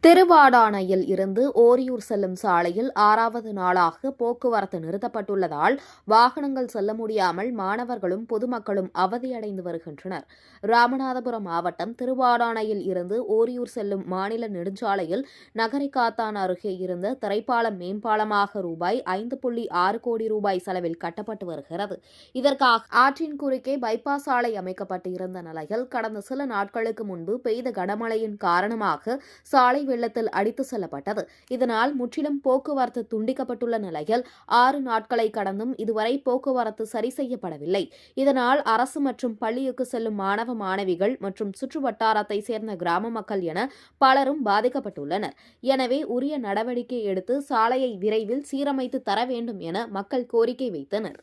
திருவாடானையில் இருந்து ஓரியூர் செல்லும் சாலையில் 6வது நாளாக போக்குவரத்து நிறுத்தப்பட்டுள்ளதால் வாகனங்கள் செல்ல முடியாமல் மாணவர்களும் பொதுமக்களும் அவதியடைந்து வருகின்றனர். ராமநாதபுரம் மாவட்டம் திருவாடானையில் இருந்து ஓரியூர் செல்லும் மாநில நெடுஞ்சாலையில் நகரிக்காத்தான் அருகே இருந்த திரைப்பாலம் மேம்பாலமாக ரூபாய் 5.6 கோடி ரூபாய் செலவில் கட்டப்பட்டு வருகிறது. இதற்காக ஆற்றின் குறுக்கே பைபாஸ் சாலை அமைக்கப்பட்டு இருந்த நிலையில் கடந்த சில நாட்களுக்கு முன்பு பெய்த கனமழையின் காரணமாக சாலை வெள்ளத்தில் அடித்து செல்லப்பட்டது. இதனால் முற்றிலும் போக்குவரத்து துண்டிக்கப்பட்டுள்ள நிலையில் 6 நாட்களை கடந்தும் இதுவரை போக்குவரத்து சரி செய்யப்படவில்லை. இதனால் அரசு மற்றும் பள்ளிக்கு செல்லும் மாணவ மாணவிகள் மற்றும் சுற்று வட்டாரத்தை சேர்ந்த கிராம மக்கள் என பலரும் பாதிக்கப்பட்டுள்ளனர். எனவே உரிய நடவடிக்கை எடுத்து சாலையை விரைவில் சீரமைத்து தர வேண்டும் என மக்கள் கோரிக்கை வைத்தனர்.